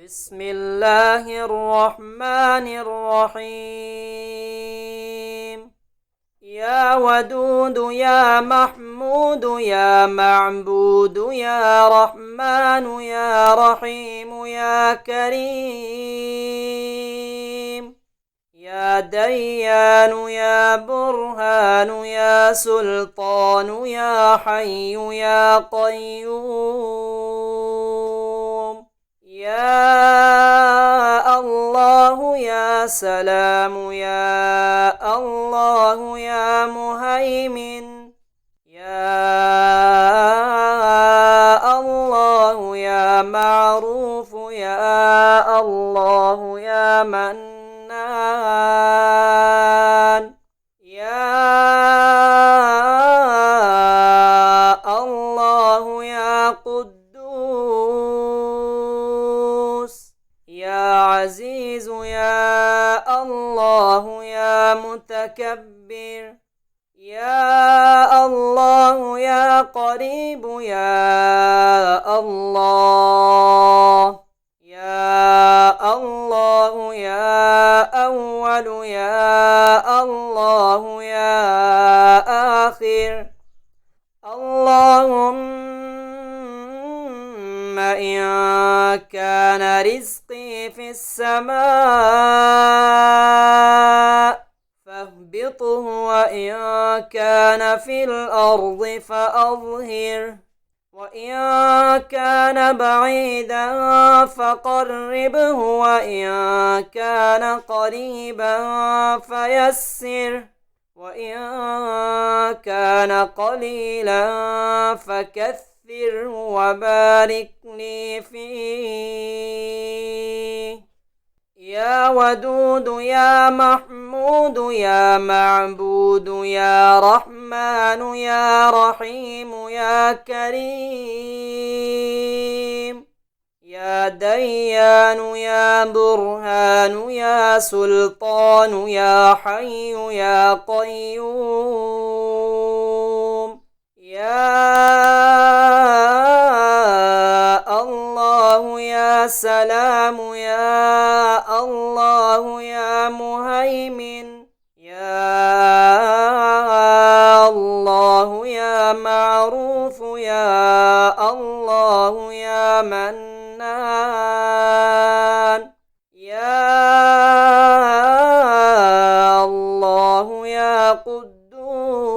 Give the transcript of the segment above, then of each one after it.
بسم الله الرحمن الرحيم. يا ودود يا محمود يا معبود يا رحمن يا رحيم يا كريم، يا ديان يا برهان يا سلطان يا حي يا قيوم، يا الله يا سلام يا الله يا مهيمن، يا الله يا معروف يا الله يا منان، يا الله يا قدوس، يا عزيز يا الله يا متكبر، يا الله يا قريب يا الله، يا الله يا أول يا الله يا آخر. اللهم إن كان رزقي في السماء فاهبطه، وإن كان في الأرض فأظهره، وإن كان بعيدا فقربه، وإن كان قريبا فيسره، وإن كان قليلا فكثره وبارك لي فيه. يا ودود يا محمود يا معبود يا رحمن يا رحيم يا كريم، يا ديان يا برهان يا سلطان يا حي يا قيوم، يا الله يا سلام يا الله يا مهيمن، يا الله يا معروف يا الله يا منان، يا الله يا قدوس،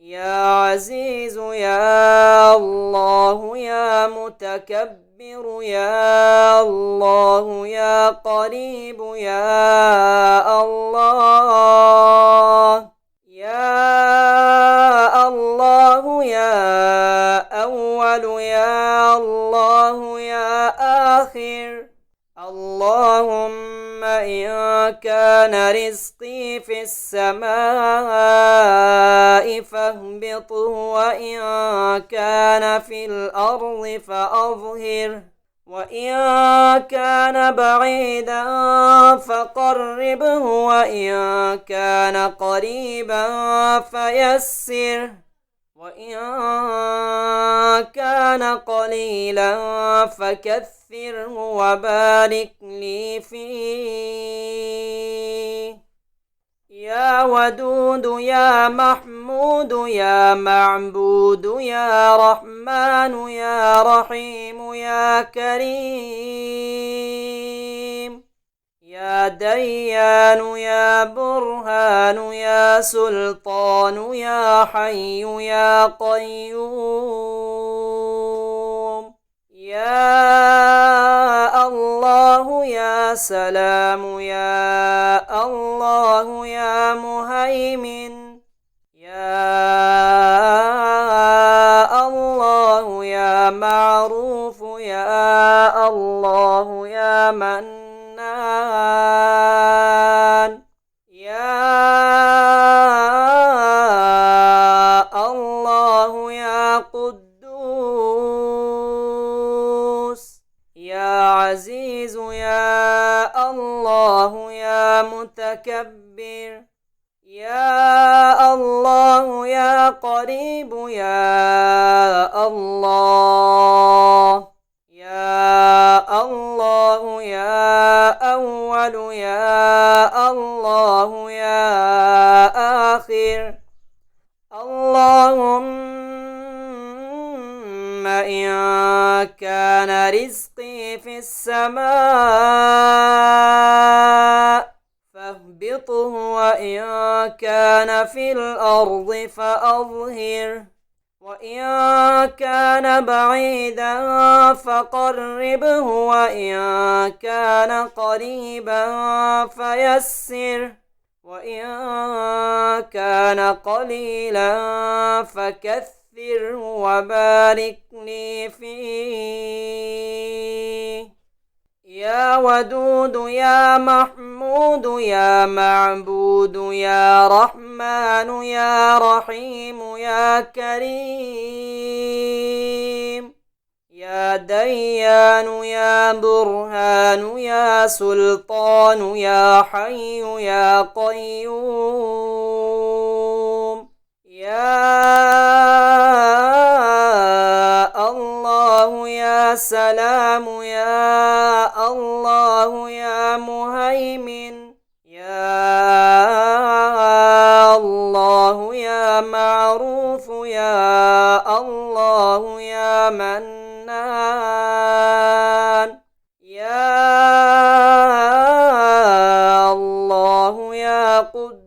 يا عزيز يا الله يا متكبر، يا الله يا قريب يا الله، يا الله يا أول يا الله يا آخر. اللهم إن كان رزقي في السماء فاهبطه، وإن كان في الأرض فأظهره، وإن كان بعيدا فقربه، وإن كان قريبا فيسره، وإن كان قليلا فكثره وبارك لي فيه. يا ودود يا محمود يا معبود يا رحمن يا رحيم يا كريم، يا ديان يا برهان يا سلطان يا حي يا قيوم، يا الله يا سلام يا الله يا مهيمن، يا الله يا معروف يا الله يا منان، يا الله يا قدوس، يا عزيز يا الله يا متكبر، يا الله يا قريب يا الله، يا كان رزقي في السماء فاهبطه وإن كان في الأرض فأظهره وإن كان بعيدا فقربه وإن كان قريبا فيسره وإن كان قليلا فكثره وبارك لي فيه. يا ودود يا محمود يا معبود يا رحمن يا رحيم يا كريم يا ديان يا برهان يا سلطان يا حي يا قيوم يا الله يا سلام يا الله يا مهيمن يا الله يا معروف يا الله يا منان يا الله يا قدوس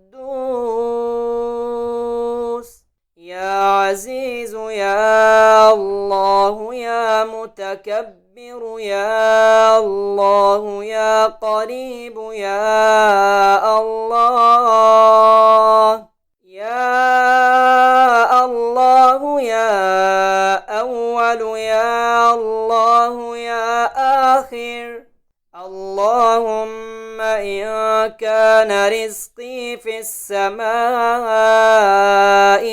يا عزيز يا الله يا متكبر يا الله يا قريب يا الله يا الله يا أول يا الله يا آخر اللهم إن كان رزقي في السماء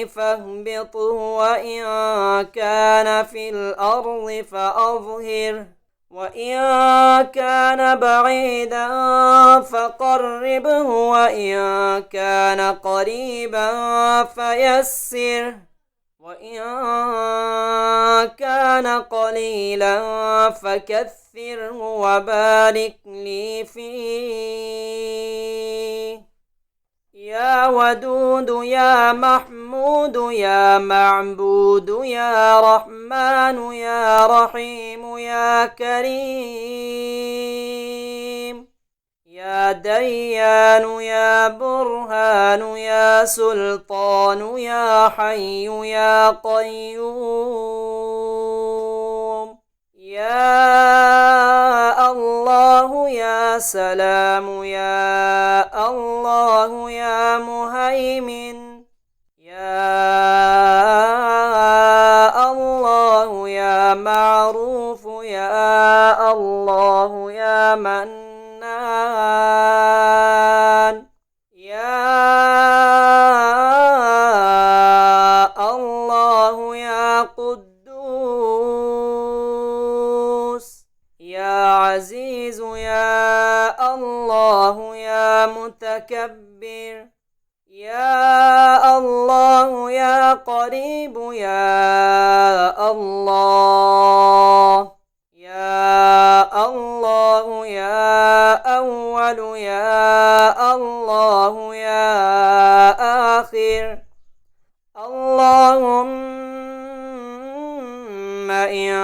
فاهبطه وإن كان في الأرض فأظهره وإن كان بعيدا فقربه وإن كان قريبا فيسره وإن كان قليلا فكثره وبارك لي فيه. يا ودود يا محمود يا معبود يا رحمن يا رحيم يا كريم يا ديان يا برهان يا سلطان يا حي يا قيوم يا الله يا سلام يا الله يا مهيمن يا الله يا معروف يا الله يا منان يا الله يا قدوس يا عزيز يا الله يا متكبر يا الله يا قريب يا الله يا الله يا أول يا الله يا آخر اللهم إن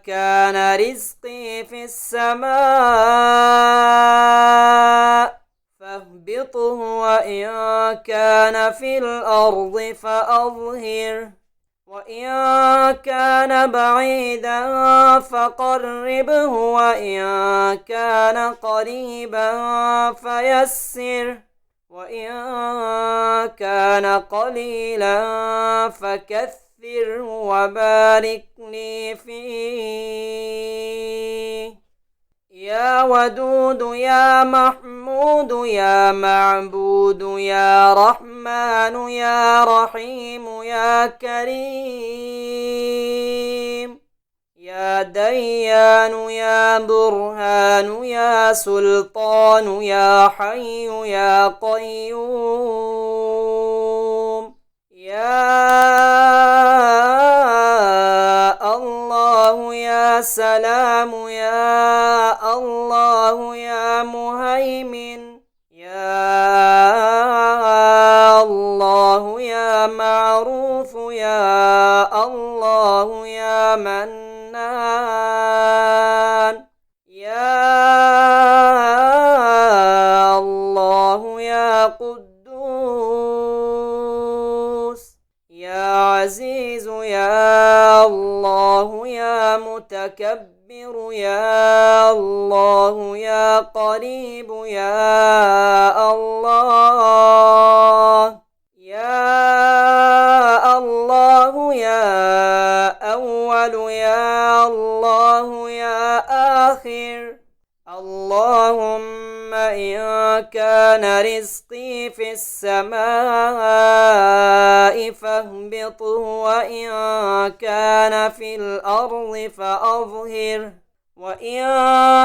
كان رزقي في السماء فاهبطه وإن كان في الأرض فأظهره وإن كان بعيدا فقربه وإن كان قريبا فيسره وإن كان قليلا فكثره وبارك لي فيه. يا ودود يا محمود يا معبود يا رحمن يا رحيم يا كريم يا ديان يا برهان يا سلطان يا حي يا قيوم يا الله يا سلام يا الله يا مهيمن يا الله يا معروف يا الله يا منان كبر يا الله يا قريب يا الله يا الله يا أول يا الله يا آخر. اللهم إن كان رزقي في السماء فاهبطه وإن كان في الأرض فأظهره وإن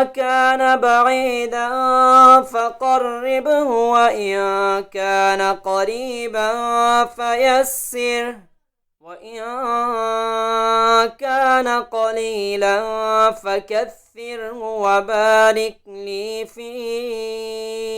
كان بعيدا فقربه وإن كان قريبا فيسره وإن كان قليلا فكثره وبارك لي فيه.